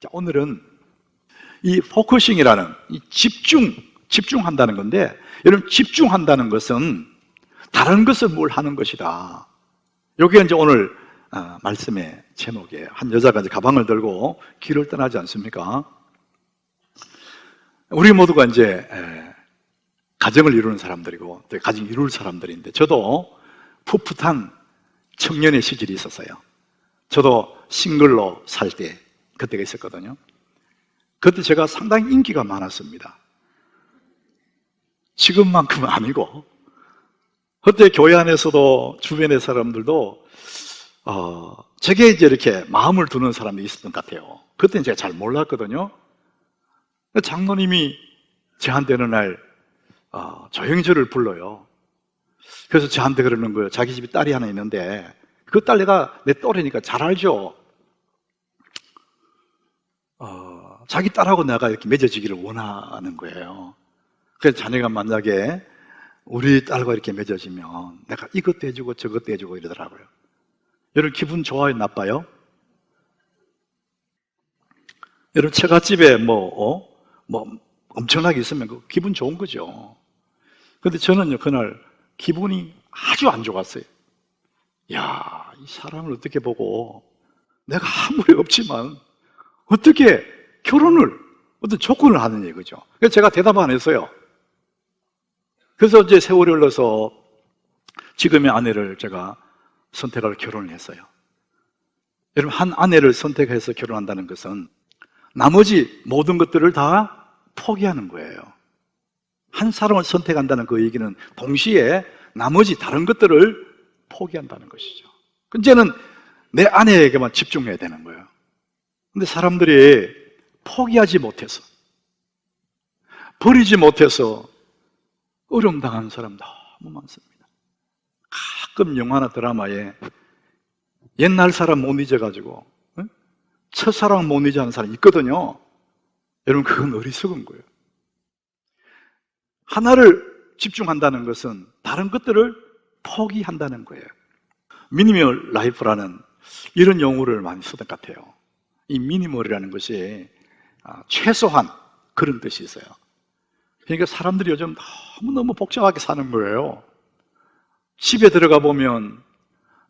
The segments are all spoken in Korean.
자, 오늘은 이 포커싱이라는 이 집중한다는 건데, 여러분, 집중한다는 것은 다른 것을 뭘 하는 것이다. 이게 이제 오늘 말씀의 제목이에요. 한 여자가 이제 가방을 들고 길을 떠나지 않습니까? 우리 모두가 이제 가정을 이루는 사람들이고 또 가정 이룰 사람들인데, 저도 풋풋한 청년의 시절이 있었어요. 저도 싱글로 살 때 그때가 있었거든요. 그때 제가 상당히 인기가 많았습니다. 지금만큼은 아니고, 그때 교회 안에서도 주변의 사람들도 제게 이제 이렇게 마음을 두는 사람이 있었던 것 같아요. 그때는 제가 잘 몰랐거든요. 장로님이 저한테 어느 날 조형제를 불러요. 그래서 저한테 그러는 거예요. 자기 집에 딸이 하나 있는데 그 딸 내가 내 또래니까 잘 알죠. 자기 딸하고 내가 이렇게 맺어지기를 원하는 거예요. 그래서 자네가 만약에 우리 딸과 이렇게 맺어지면 내가 이것도 해주고 저것도 해주고 이러더라고요. 여러분, 기분 좋아요, 나빠요? 여러분, 처갓집에 엄청나게 있으면 기분 좋은 거죠. 근데 저는요, 그날 기분이 아주 안 좋았어요. 야, 이 사람을 어떻게 보고 내가 아무리 없지만 어떻게 결혼을 어떤 조건을 하느냐 이거죠. 그래서 제가 대답 안 했어요. 그래서 이제 세월이 흘러서 지금의 아내를 제가 선택할 결혼을 했어요. 여러분, 한 아내를 선택해서 결혼한다는 것은 나머지 모든 것들을 다 포기하는 거예요. 한 사람을 선택한다는 그 얘기는 동시에 나머지 다른 것들을 포기한다는 것이죠. 이제는 내 아내에게만 집중해야 되는 거예요. 근데 사람들이 포기하지 못해서, 버리지 못해서 어려움 당하는 사람 너무 많습니다. 가끔 영화나 드라마에 옛날 사람 못 잊어가지고 첫사랑 못 잊어하는 사람 있거든요. 여러분, 그건 어리석은 거예요. 하나를 집중한다는 것은 다른 것들을 포기한다는 거예요. 미니멀 라이프라는 이런 용어를 많이 쓰던 것 같아요. 이 미니멀이라는 것이 최소한 그런 뜻이 있어요. 그러니까 사람들이 요즘 너무너무 복잡하게 사는 거예요. 집에 들어가 보면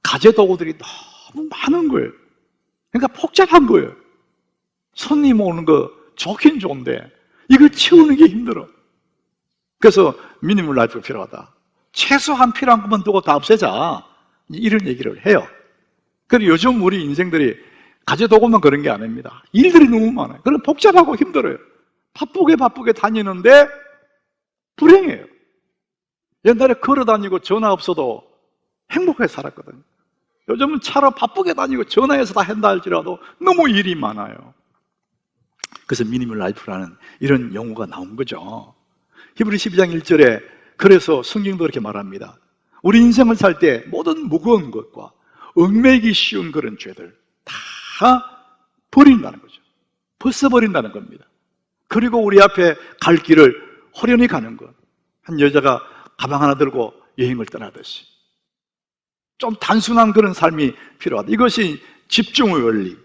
가재도구들이 너무 많은 거예요. 그러니까 복잡한 거예요. 손님 오는 거 좋긴 좋은데 이걸 치우는 게 힘들어. 그래서 미니멀 라이프가 필요하다. 최소한 필요한 것만 두고 다 없애자, 이런 얘기를 해요. 그리고 요즘 우리 인생들이 가재도구만 그런 게 아닙니다. 일들이 너무 많아요. 그럼 복잡하고 힘들어요. 바쁘게 다니는데 불행해요. 옛날에 걸어 다니고 전화 없어도 행복하게 살았거든요. 요즘은 차로 바쁘게 다니고 전화해서 다 한다 할지라도 너무 일이 많아요. 그래서 미니멀 라이프라는 이런 용어가 나온 거죠. 히브리 12장 1절에 그래서 성경도 이렇게 말합니다. 우리 인생을 살 때 모든 무거운 것과 얽매이기 쉬운 그런 죄들 다 버린다는 거죠. 벗어버린다는 겁니다. 그리고 우리 앞에 갈 길을 호련히 가는 것. 한 여자가 가방 하나 들고 여행을 떠나듯이 좀 단순한 그런 삶이 필요하다. 이것이 집중의 원리.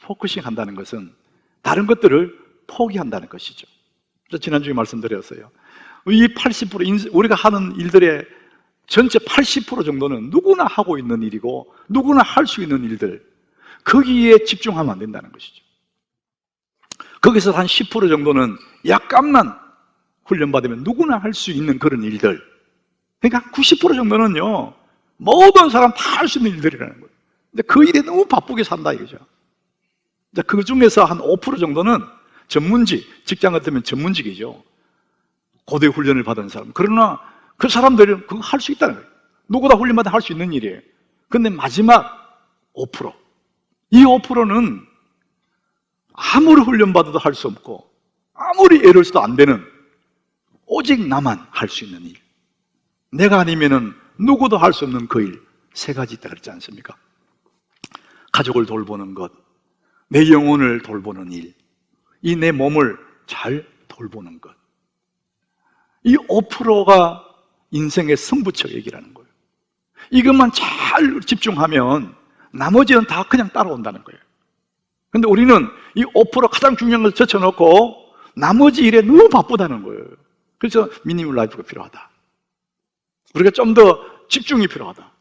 포커싱 한다는 것은 다른 것들을 포기한다는 것이죠. 지난주에 말씀드렸어요. 이 80% 우리가 하는 일들의 전체 80% 정도는 누구나 하고 있는 일이고 누구나 할 수 있는 일들, 거기에 집중하면 안 된다는 것이죠. 거기서 한 10% 정도는 약간만 훈련받으면 누구나 할 수 있는 그런 일들, 그러니까 90% 정도는요 모든 사람 다 할 수 있는 일들이라는 거예요. 근데 그 일에 너무 바쁘게 산다 이거죠. 그 중에서 한 5% 정도는 전문직, 직장 같으면 전문직이죠. 고대 훈련을 받은 사람. 그러나 그 사람들은 그거 할 수 있다는 거예요. 누구나 훈련받아 할 수 있는 일이에요. 근데 마지막 5%, 이 5%는 아무리 훈련받아도 할 수 없고 아무리 애를 써도 안 되는, 오직 나만 할 수 있는 일, 내가 아니면은 누구도 할 수 없는 그 일, 세 가지 있다 그랬지 않습니까? 가족을 돌보는 것, 내 영혼을 돌보는 일, 이 내 몸을 잘 돌보는 것. 이 5%가 인생의 승부처 얘기라는 거예요. 이것만 잘 집중하면 나머지는 다 그냥 따라온다는 거예요. 근데 우리는 이 5% 가장 중요한 것을 젖혀놓고 나머지 일에 너무 바쁘다는 거예요. 그래서 미니멀 라이프가 필요하다. 우리가 좀 더 집중이 필요하다.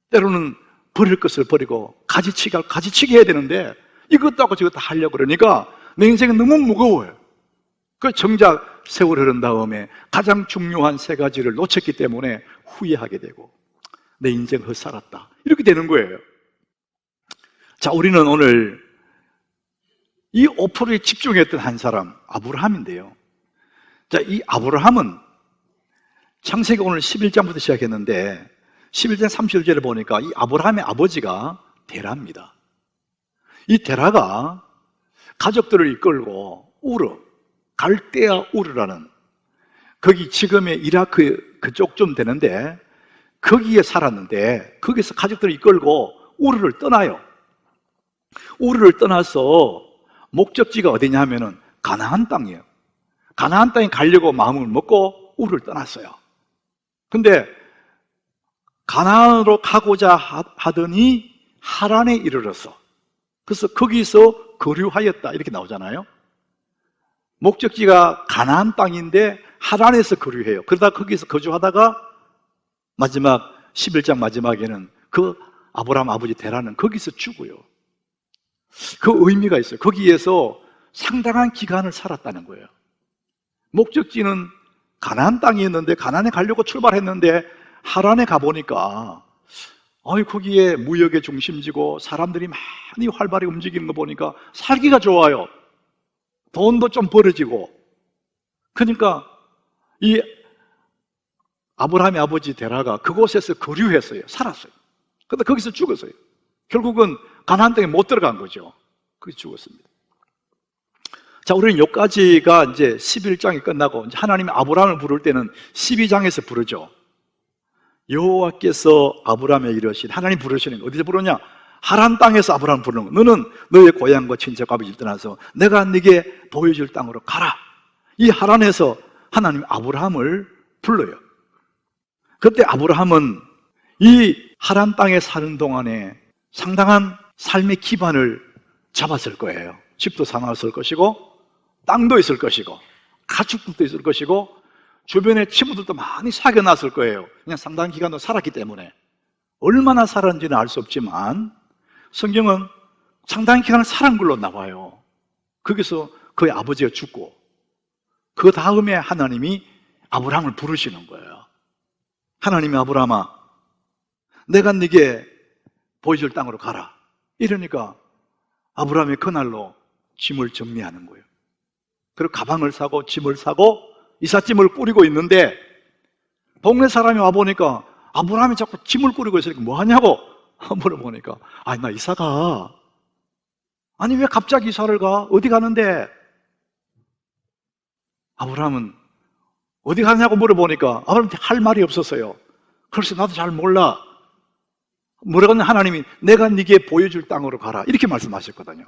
때로는 버릴 것을 버리고 가지치기 해야 되는데 이것도 하고 저것도 하려고 그러니까 내 인생은 너무 무거워요. 그 정작 세월이 흐른 다음에 가장 중요한 세 가지를 놓쳤기 때문에 후회하게 되고 내 인생 헛살았다 이렇게 되는 거예요. 자, 우리는 오늘 이 5%에 집중했던 한 사람 아브라함인데요. 자, 이 아브라함은 창세기 오늘 11장부터 시작했는데 11장 30절에 보니까 이 아브라함의 아버지가 데라입니다. 이 데라가 가족들을 이끌고 우르, 갈대아 우르라는 거기 지금의 이라크 그쪽쯤 되는데 거기에 살았는데 거기서 가족들을 이끌고 우르를 떠나요. 우르를 떠나서 목적지가 어디냐 하면은 가나안 땅이에요. 가나안 땅에 가려고 마음을 먹고 우르를 떠났어요. 근데 가나안으로 가고자 하더니 하란에 이르렀어. 그래서 거기서 거류하였다 이렇게 나오잖아요. 목적지가 가나안 땅인데 하란에서 거류해요. 그러다 거기서 거주하다가 마지막 11장 마지막에는 그 아브라함 아버지 데라는 거기서 죽어요. 그 의미가 있어요. 거기에서 상당한 기간을 살았다는 거예요. 목적지는 가나안 땅이었는데 가나안에 가려고 출발했는데 하란에 가보니까 거기에 무역의 중심지고 사람들이 많이 활발히 움직이는 거 보니까 살기가 좋아요. 돈도 좀 벌어지고. 그러니까 이 아브라함의 아버지 데라가 그곳에서 거류했어요. 살았어요. 근데 거기서 죽었어요. 결국은 가나안 땅에 못 들어간 거죠. 그래서 죽었습니다. 자, 우리는 여기까지가 이제 11장이 끝나고 이제 하나님이 아브라함을 부를 때는 12장에서 부르죠. 여호와께서 아브라함에게 이르신, 하나님 부르시는 거 어디서 부르냐? 하란 땅에서 아브라함 부르는 거. 너는 너의 고향과 친척 아버지를 떠나서 내가 네게 보여줄 땅으로 가라. 이 하란에서 하나님 아브라함을 불러요. 그때 아브라함은 이 하란 땅에 사는 동안에 상당한 삶의 기반을 잡았을 거예요. 집도 사놨을 것이고 땅도 있을 것이고 가축들도 있을 것이고 주변에 친구들도 많이 사귀어놨을 거예요. 그냥 상당한 기간도 살았기 때문에. 얼마나 살았는지는 알 수 없지만 성경은 상당한 기간을 살은 걸로 나와요. 거기서 그의 아버지가 죽고 그 다음에 하나님이 아브라함을 부르시는 거예요. 하나님이 아브라함아, 내가 네게 보여줄 땅으로 가라. 이러니까 아브라함이 그날로 짐을 정리하는 거예요. 그리고 가방을 사고 짐을 사고 이삿짐을 꾸리고 있는데 동네 사람이 와보니까 아브라함이 자꾸 짐을 꾸리고 있으니까 뭐 하냐고 물어보니까 나 이사 가. 아니 왜 갑자기 이사를 가? 어디 가는데? 아브라함은 어디 가냐고 물어보니까 아브라함한테 할 말이 없었어요. 그래서 나도 잘 몰라. 뭐라고 하냐? 하나님이 내가 네게 보여줄 땅으로 가라 이렇게 말씀하셨거든요.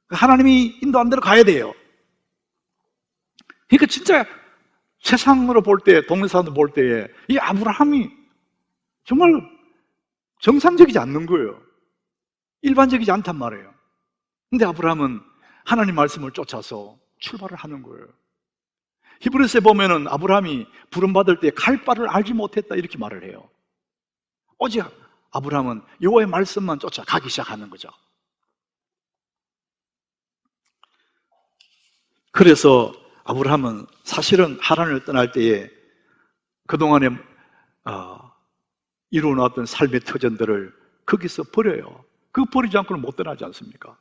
하나님이 인도한 대로 가야 돼요. 그러니까 진짜 세상으로 볼 때, 동네 사람들 볼 때에 이 아브라함이 정말 정상적이지 않는 거예요. 일반적이지 않단 말이에요. 근데 아브라함은 하나님 말씀을 쫓아서 출발을 하는 거예요. 히브리서에 보면은 아브라함이 부름받을 때 갈 바를 알지 못했다 이렇게 말을 해요. 오직 아브라함은 여호와의 말씀만 쫓아 가기 시작하는 거죠. 그래서 아브라함은 사실은 하란을 떠날 때에 그동안에 이루어놨던 삶의 터전들을 거기서 버려요. 그 버리지 않고는 못 떠나지 않습니까?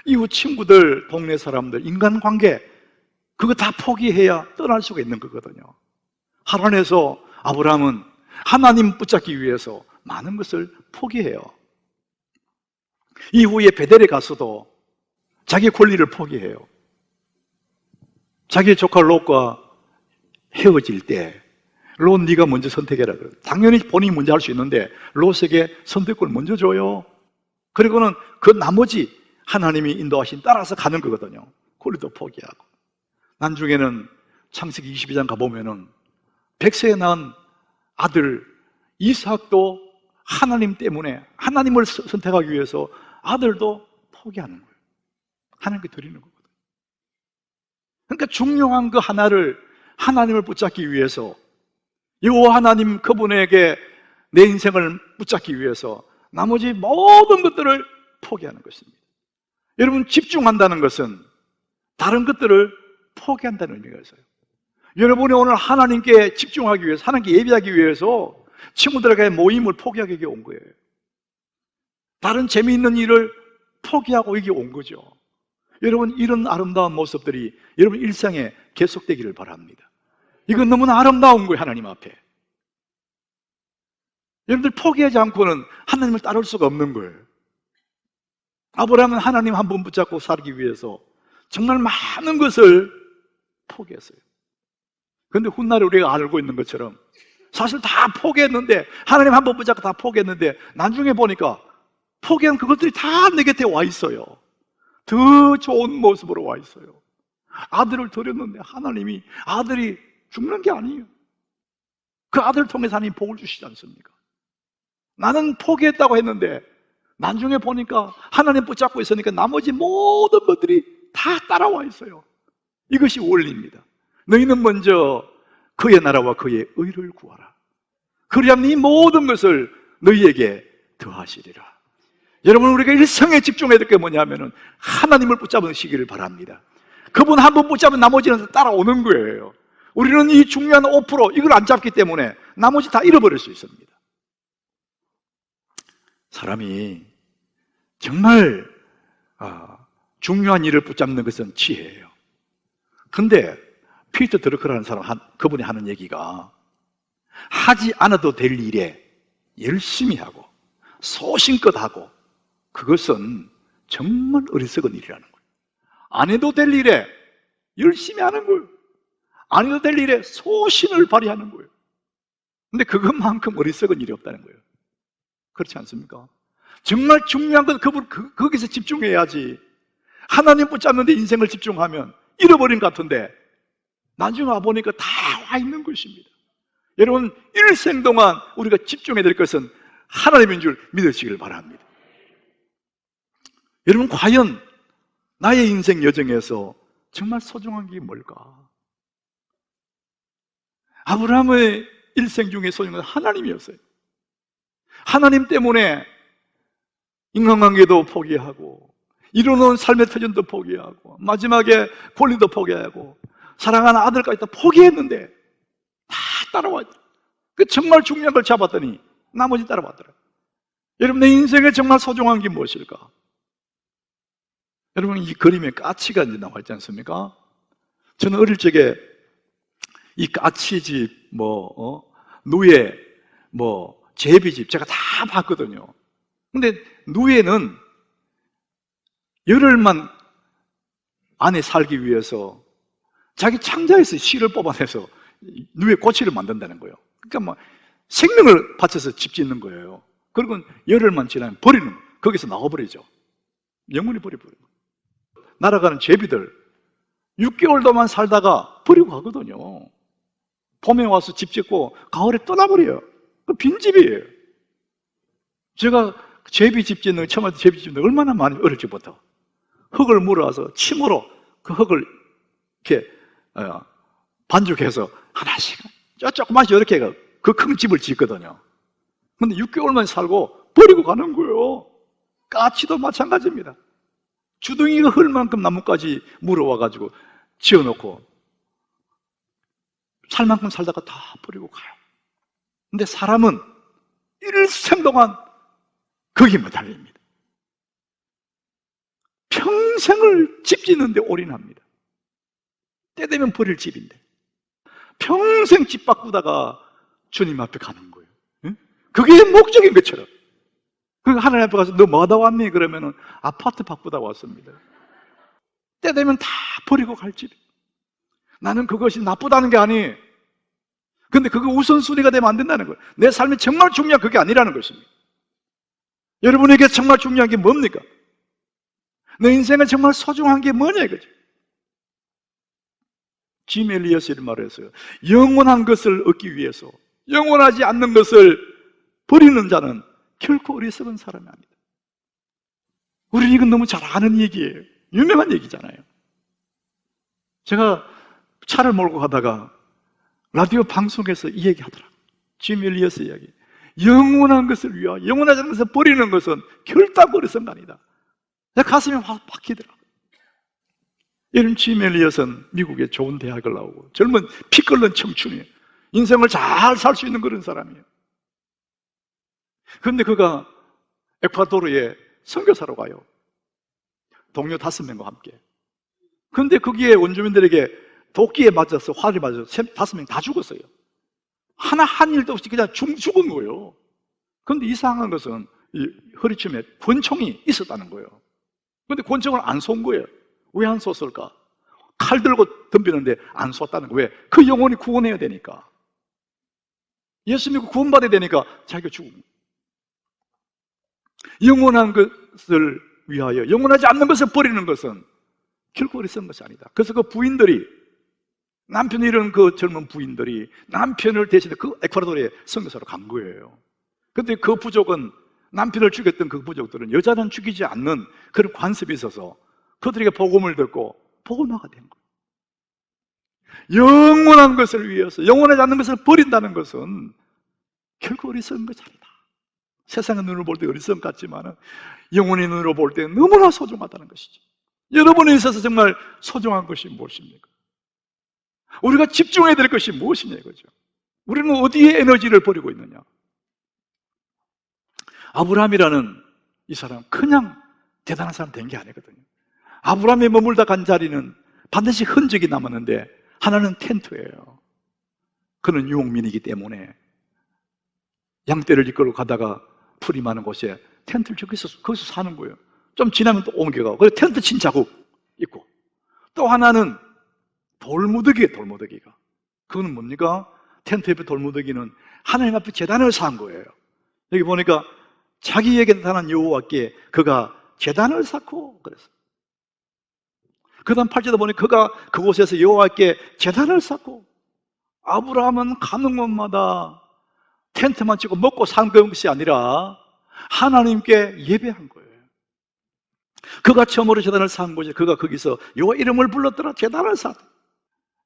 이웃 친구들, 동네 사람들, 인간관계 그거 다 포기해야 떠날 수가 있는 거거든요. 하란에서 아브라함은 하나님 붙잡기 위해서 많은 것을 포기해요. 이후에 베델에 가서도 자기 권리를 포기해요. 자기 조카 롯과 헤어질 때 롯 네가 먼저 선택해라. 당연히 본인이 먼저 할 수 있는데 롯에게 선택권을 먼저 줘요. 그리고는 그 나머지 하나님이 인도하신 따라서 가는 거거든요. 권리도 포기하고. 나중에는 창세기 22장 가보면은 100세에 낳은 아들 이삭도 하나님 때문에 하나님을 선택하기 위해서 아들도 포기하는 거예요. 하나님께 드리는 거거든요. 그러니까 중요한 그 하나를 하나님을 붙잡기 위해서 여호와 하나님 그분에게 내 인생을 붙잡기 위해서 나머지 모든 것들을 포기하는 것입니다. 여러분, 집중한다는 것은 다른 것들을 포기한다는 의미가 있어요. 여러분이 오늘 하나님께 집중하기 위해서, 하나님께 예배하기 위해서 친구들에게 모임을 포기하기 위해 온 거예요. 다른 재미있는 일을 포기하고 여기 온 거죠. 여러분, 이런 아름다운 모습들이 여러분 일상에 계속되기를 바랍니다. 이건 너무나 아름다운 거예요, 하나님 앞에. 여러분들 포기하지 않고는 하나님을 따를 수가 없는 거예요. 아브라함은 하나님 한 분 붙잡고 살기 위해서 정말 많은 것을 포기했어요. 그런데 훗날에 우리가 알고 있는 것처럼 사실 다 포기했는데, 하나님 한 번 붙잡고 다 포기했는데 나중에 보니까 포기한 그것들이 다 내 곁에 와 있어요. 더 좋은 모습으로 와 있어요. 아들을 드렸는데 하나님이 아들이 죽는 게 아니에요. 그 아들을 통해서 하나님 복을 주시지 않습니까? 나는 포기했다고 했는데 나중에 보니까 하나님 붙잡고 있으니까 나머지 모든 것들이 다 따라와 있어요. 이것이 원리입니다. 너희는 먼저 그의 나라와 그의 의를 구하라. 그리하면 이 모든 것을 너희에게 더하시리라. 여러분, 우리가 일생에 집중해야 될 게 뭐냐면은 하나님을 붙잡으시기를 바랍니다. 그분 한 번 붙잡으면 나머지는 따라오는 거예요. 우리는 이 중요한 5% 이걸 안 잡기 때문에 나머지 다 잃어버릴 수 있습니다. 사람이 정말 중요한 일을 붙잡는 것은 지혜예요. 근데 피터 드러커라는 사람, 그분이 하는 얘기가 하지 않아도 될 일에 열심히 하고 소신껏 하고 그것은 정말 어리석은 일이라는 거예요. 안 해도 될 일에 열심히 하는 거예요. 안 해도 될 일에 소신을 발휘하는 거예요. 근데 그것만큼 어리석은 일이 없다는 거예요. 그렇지 않습니까? 정말 중요한 건 거기서 집중해야지. 하나님 붙잡는데 인생을 집중하면 잃어버린 것 같은데 나중에 와보니까 다 와 있는 것입니다. 여러분, 일생 동안 우리가 집중해야 될 것은 하나님인 줄 믿으시길 바랍니다. 여러분, 과연 나의 인생 여정에서 정말 소중한 게 뭘까? 아브라함의 일생 중에 소중한 건 하나님이었어요. 하나님 때문에 인간관계도 포기하고 이루는 삶의 터전도 포기하고 마지막에 권리도 포기하고 사랑하는 아들까지 다 포기했는데 다 따라와 있더라. 그 정말 중요한 걸 잡았더니 나머지 따라왔더라. 여러분, 내 인생에 정말 소중한 게 무엇일까? 여러분, 이 그림에 까치가 이제 나와 있지 않습니까? 저는 어릴 적에 이 까치집, 누에, 제비집 제가 다 봤거든요. 근데 누에는 열흘만 안에 살기 위해서 자기 창자에서 실을 뽑아내서 누에 꼬치를 만든다는 거예요. 그러니까 생명을 바쳐서 집 짓는 거예요. 그리고 열흘만 지나면 버리는 거예요. 거기서 나와버리죠. 영원히 버려버려요. 날아가는 제비들 6개월도만 살다가 버리고 가거든요. 봄에 와서 집 짓고 가을에 떠나버려요. 그 빈집이에요. 제가 제비집 짓는, 처음에 제비집 짓는 얼마나 많이 어릴 적부터 흙을 물어와서 침으로 그 흙을 이렇게 반죽해서 하나씩 조그마씩 이렇게 그 큰 집을 짓거든요. 근데 6개월만 살고 버리고 가는 거예요. 까치도 마찬가지입니다. 주둥이가 흘 만큼 나뭇가지 물어와가지고 지어놓고 살 만큼 살다가 다 버리고 가요. 근데 사람은 일생 동안 거기만 달립니다. 평생을 집 짓는데 올인합니다. 때 되면 버릴 집인데 평생 집 바꾸다가 주님 앞에 가는 거예요. 그게 목적인 것처럼. 그러니까 하나님 앞에 가서 너 뭐 하다 왔니? 그러면은 아파트 바꾸다 왔습니다. 때 되면 다 버리고 갈 집. 나는 그것이 나쁘다는 게 아니에요. 근데 그거 우선순위가 되면 안 된다는 거예요. 내 삶이 정말 중요한 그게 아니라는 것입니다. 여러분에게 정말 중요한 게 뭡니까? 내 인생에 정말 소중한 게 뭐냐 이거죠. 짐 엘리엇이 이런 말을 했어요. 영원한 것을 얻기 위해서 영원하지 않는 것을 버리는 자는 결코 어리석은 사람이 아니다. 우리는 이건 너무 잘 아는 얘기예요. 유명한 얘기잖아요. 제가 차를 몰고 가다가 라디오 방송에서 이 얘기 하더라고요. 짐 엘리어스 이야기. 영원한 것을 위하여, 영원하지 않은 것을 버리는 것은 결단 버려서는 아니다. 내 가슴이 확 박히더라고요. 이런 짐 엘리엇은 미국의 좋은 대학을 나오고 젊은 피 끓는 청춘이에요. 인생을 잘 살 수 있는 그런 사람이에요. 그런데 그가 에콰도르에 선교사로 가요. 동료 5명과 함께. 그런데 거기에 원주민들에게 도끼에 맞아서 활에 맞아서 5명 다 죽었어요. 하나 한 일도 없이 그냥 죽은 거예요. 그런데 이상한 것은 이 허리춤에 권총이 있었다는 거예요. 그런데 권총을 안 쏜 거예요. 왜 안 쐈을까? 칼 들고 덤비는데 안 쐈다는 거예요. 왜? 그 영혼이 구원해야 되니까. 예수 믿고 구원받아야 되니까 자기가 죽은 거예요. 영원한 것을 위하여, 영원하지 않는 것을 버리는 것은 결코 어리석은 것이 아니다. 그래서 그 부인들이, 남편이 이런 그 젊은 부인들이 남편을 대신해 그 에콰도르에 선교사로 간 거예요. 그런데 그 부족은, 남편을 죽였던 그 부족들은 여자는 죽이지 않는 그런 관습이 있어서 그들에게 복음을 듣고 복음화가 된 거예요. 영원한 것을 위해서, 영원하지 않는 것을 버린다는 것은 결코 어리석은 것이 아니다. 세상의 눈으로 볼 때 어리석은 것 같지만 영혼의 눈으로 볼 때 너무나 소중하다는 것이죠. 여러분에 있어서 정말 소중한 것이 무엇입니까? 우리가 집중해야 될 것이 무엇이냐 이거죠. 우리는 어디에 에너지를 버리고 있느냐? 아브라함이라는 이 사람 그냥 대단한 사람 된 게 아니거든요. 아브라함이 머물다 간 자리는 반드시 흔적이 남았는데 하나는 텐트예요. 그는 유목민이기 때문에 양떼를 이끌고 가다가 풀이 많은 곳에 텐트를 짓고 거기서 사는 거예요. 좀 지나면 또 옮겨가고, 그래서 텐트 친 자국 있고, 또 하나는 돌무더기예요. 돌무더기가 그거는 뭡니까? 텐트 옆에 돌무더기는 하나님 앞에 제단을 쌓은 거예요. 여기 보니까 자기에게 나타난 여호와께 그가 제단을 쌓고 그랬어요. 그 다음 8절에 보니 그가 그곳에서 여호와께 제단을 쌓고, 아브라함은 가는 곳마다 텐트만 치고 먹고 산 것이 아니라 하나님께 예배한 거예요. 그가 처음으로 제단을 쌓은 곳이, 그가 거기서 여호와 이름을 불렀더라. 제단을 쌓았다.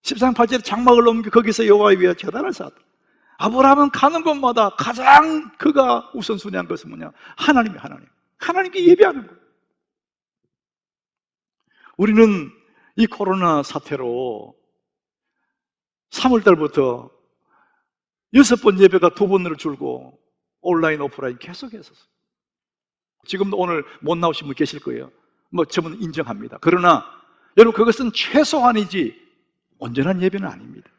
13장 8절에 장막을 넘겨 거기서 여호와에 위하여 제단을 쌓았다. 아브라함은 가는 곳마다 가장 그가 우선순위한 것은 뭐냐? 하나님께 예배하는 거예요. 우리는 이 코로나 사태로 3월 달부터 6번 예배가 2번으로 줄고 온라인, 오프라인 계속 했었어요. 지금도 오늘 못 나오신 분 계실 거예요. 저는 인정합니다. 그러나 여러분, 그것은 최소한이지 온전한 예배는 아닙니다.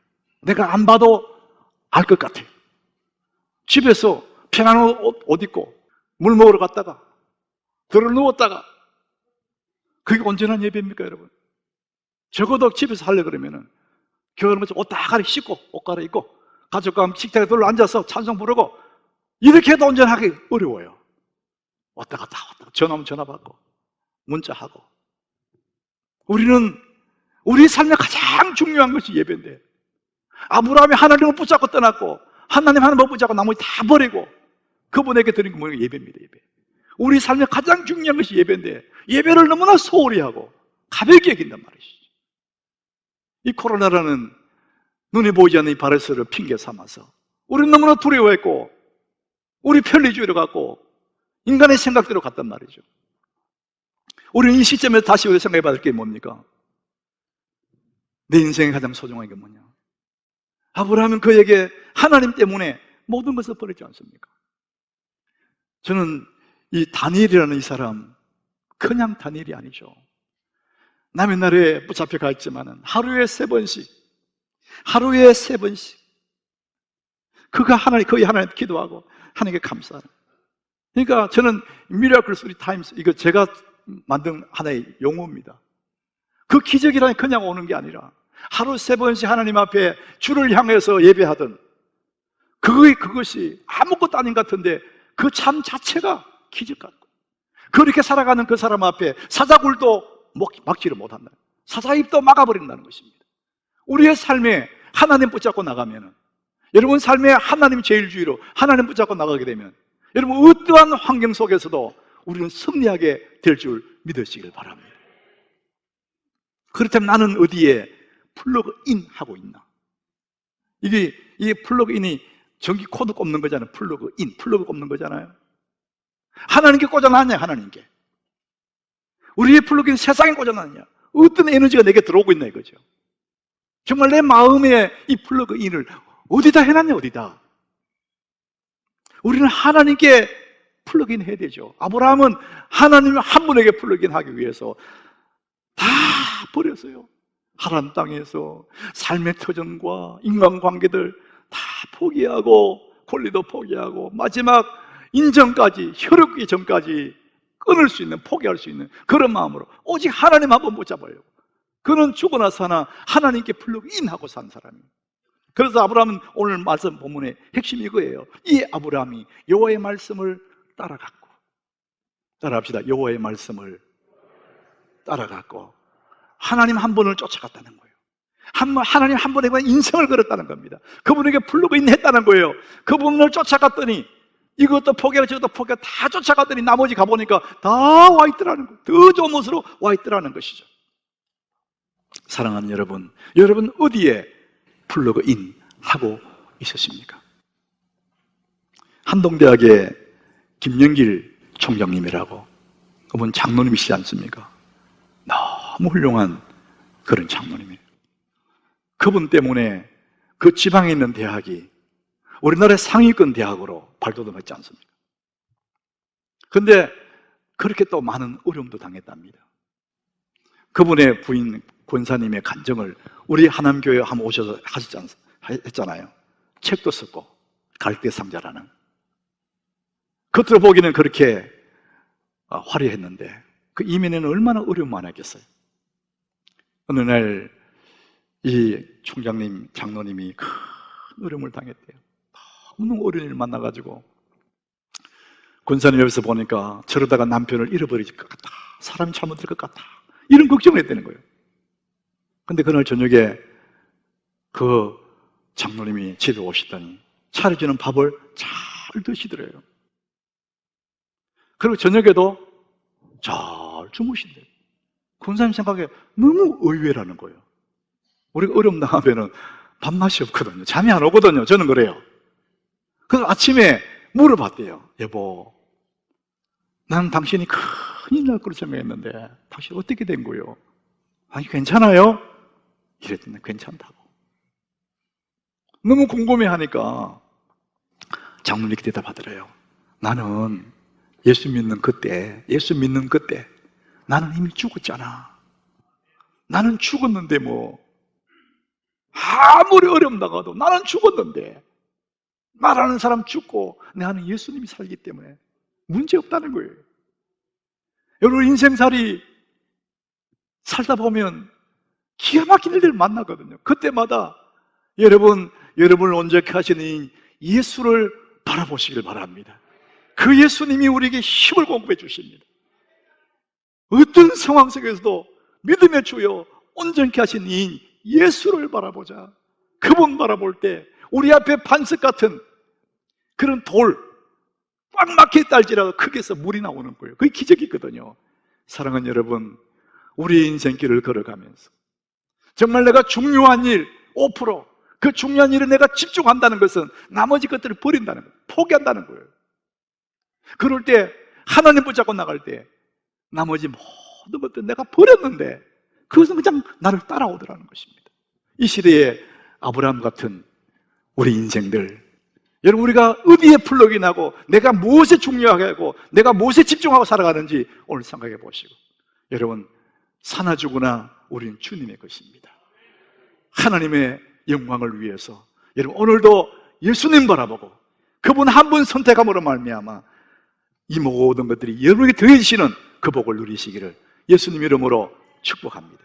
내가 안 봐도 알 것 같아요. 집에서 편안한 옷 입고 물 먹으러 갔다가 들어 누웠다가 그게 온전한 예배입니까, 여러분? 적어도 집에서 하려 그러면은 겨울에 옷 다 씻고 옷 갈아입고 가족과 함께 식탁에 둘러 앉아서 찬송 부르고 이렇게 해도 온전하기 어려워요. 왔다 갔다 전화 오면 전화 받고 문자하고. 우리는 우리 삶의 가장 중요한 것이 예배인데, 아브라함이 하나님을 붙잡고 떠났고 하나님을 붙잡고 나머지 다 버리고 그분에게 드린 게 뭐예요? 예배입니다. 예배. 우리 삶의 가장 중요한 것이 예배인데 예배를 너무나 소홀히 하고 가볍게 여긴단 말이죠. 이 코로나라는 눈에 보이지 않는 이 바이러스를 핑계 삼아서 우리는 너무나 두려워했고 우리 편리주의로 갔고 인간의 생각대로 갔단 말이죠. 우리는 이 시점에서 다시 우리가 생각해 봐야 될 게 뭡니까? 내 인생에 가장 소중한 게 뭐냐? 아브라함은 그에게 하나님 때문에 모든 것을 버리지 않습니까? 저는 이 다니엘이라는 이 사람 그냥 다니엘이 아니죠. 남의 나라에 붙잡혀 가 있지만은 하루에 3번씩 그가 거의 하나님 기도하고 하나님께 감사하는. 그러니까 저는 미라클 스토리 타임스, 이거 제가 만든 하나의 용어입니다. 그 기적이라니 그냥 오는 게 아니라 하루 3번씩 하나님 앞에 주를 향해서 예배하던 그것이 아무것도 아닌 것 같은데 그 삶 자체가 기적 같고, 그렇게 살아가는 그 사람 앞에 사자굴도 막지를 못한다. 사자입도 막아버린다는 것입니다. 우리의 삶에 하나님 붙잡고 나가면, 여러분 삶에 하나님 제일주의로 하나님 붙잡고 나가게 되면 여러분 어떠한 환경 속에서도 우리는 승리하게 될 줄 믿으시길 바랍니다. 그렇다면 나는 어디에 플러그인 하고 있나? 이게 플러그인이 전기 코드 꼽는 거잖아요. 플러그 꼽는 거잖아요. 하나님께 꽂아놨냐, 하나님께. 우리의 플러그인 세상에 꽂아놨냐? 어떤 에너지가 내게 들어오고 있나 이거죠. 정말 내 마음에 이 플러그인을 어디다 해놨냐, 어디다. 우리는 하나님께 플러그인 해야 되죠. 아브라함은 하나님 한 분에게 플러그인 하기 위해서 다 버렸어요. 하나님 땅에서 삶의 터전과 인간관계들 다 포기하고 권리도 포기하고 마지막 인정까지, 혈육기 전까지 끊을 수 있는, 포기할 수 있는 그런 마음으로 오직 하나님 한 번 붙잡아요. 그는 죽어나 사나 하나님께 플러그인하고 산 사람이에요. 그래서 아브라함은 오늘 말씀 본문의 핵심이 이거예요. 이 아브라함이 여호와의 말씀을 따라갔고, 따라합시다. 여호와의 말씀을 따라갔고 하나님 한 분을 쫓아갔다는 거예요. 하나님 한 분에게 인생을 걸었다는 겁니다. 그분에게 플러그인 했다는 거예요. 그분을 쫓아갔더니 이것도 포기하고 저것도 포기하고 다 쫓아갔더니 나머지 가보니까 다 와 있더라는 거예요. 더 좋은 모습으로 와 있더라는 것이죠. 사랑하는 여러분, 여러분 어디에 플러그인 하고 있으십니까? 한동대학의 김영길 총장님이라고, 그분 장로님이시지 않습니까? 너무 훌륭한 그런 장로님이에요. 그분 때문에 그 지방에 있는 대학이 우리나라의 상위권 대학으로 발돋움했지 않습니까? 그런데 그렇게 또 많은 어려움도 당했답니다. 그분의 부인 권사님의 간증을 우리 하남교회 한번 오셔서 했잖아요. 책도 썼고 갈대상자라는. 겉으로 보기는 그렇게 화려했는데 그 이면에는 얼마나 어려움 많았겠어요. 어느 날 이 총장님, 장로님이 큰 어려움을 당했대요. 너무 어려운 일을 만나가지고 권사님 옆에서 보니까 저러다가 남편을 잃어버릴 것 같다, 사람이 잘못될 것 같다, 이런 걱정을 했다는 거예요. 근데 그날 저녁에 그 장로님이 집에 오시더니 차려주는 밥을 잘 드시더래요. 그리고 저녁에도 잘 주무신대요. 권사님 생각에 너무 의외라는 거예요. 우리가 어려움 당하면은 밥맛이 없거든요. 잠이 안 오거든요. 저는 그래요. 그래서 아침에 물어봤대요. 여보, 난 당신이 큰일 날 거로 생각했는데 당신 어떻게 된 거예요? 아니 괜찮아요? 이랬더니 괜찮다고. 너무 궁금해하니까 장로님이 대답하더래요. 나는 예수 믿는 그때 나는 이미 죽었잖아. 나는 죽었는데 뭐 아무리 어려움 나가도 나는 죽었는데 나라는 사람 죽고 나는 예수님이 살기 때문에 문제 없다는 거예요. 여러분 인생살이 살다 보면 기가 막힌 일들을 만나거든요. 그때마다 여러분을 온전케 하시는 예수를 바라보시길 바랍니다. 그 예수님이 우리에게 힘을 공급해 주십니다. 어떤 상황 속에서도 믿음의 주여 온전케 하신 이 예수를 바라보자. 그분 바라볼 때 우리 앞에 반석 같은 그런 돌 꽉 막혀 있다 할지라도 거기에서 물이 나오는 거예요. 그게 기적이거든요. 사랑하는 여러분, 우리의 인생길을 걸어가면서 정말 내가 중요한 일 5%, 그 중요한 일에 내가 집중한다는 것은 나머지 것들을 버린다는 거예요. 포기한다는 거예요. 그럴 때 하나님 붙잡고 나갈 때 나머지 모든 것들 내가 버렸는데 그것은 그냥 나를 따라오더라는 것입니다. 이 시대에 아브라함 같은 우리 인생들, 여러분 우리가 어디에 플러그인하고 내가 무엇에 중요하게 하고 내가 무엇에 집중하고 살아가는지 오늘 생각해 보시고, 여러분 사나 죽으나 우리는 주님의 것입니다. 하나님의 영광을 위해서 여러분 오늘도 예수님 바라보고 그분 한 분 선택함으로 말미암아 이 모든 것들이 여러분에게 더해지시는 그 복을 누리시기를 예수님 이름으로 축복합니다.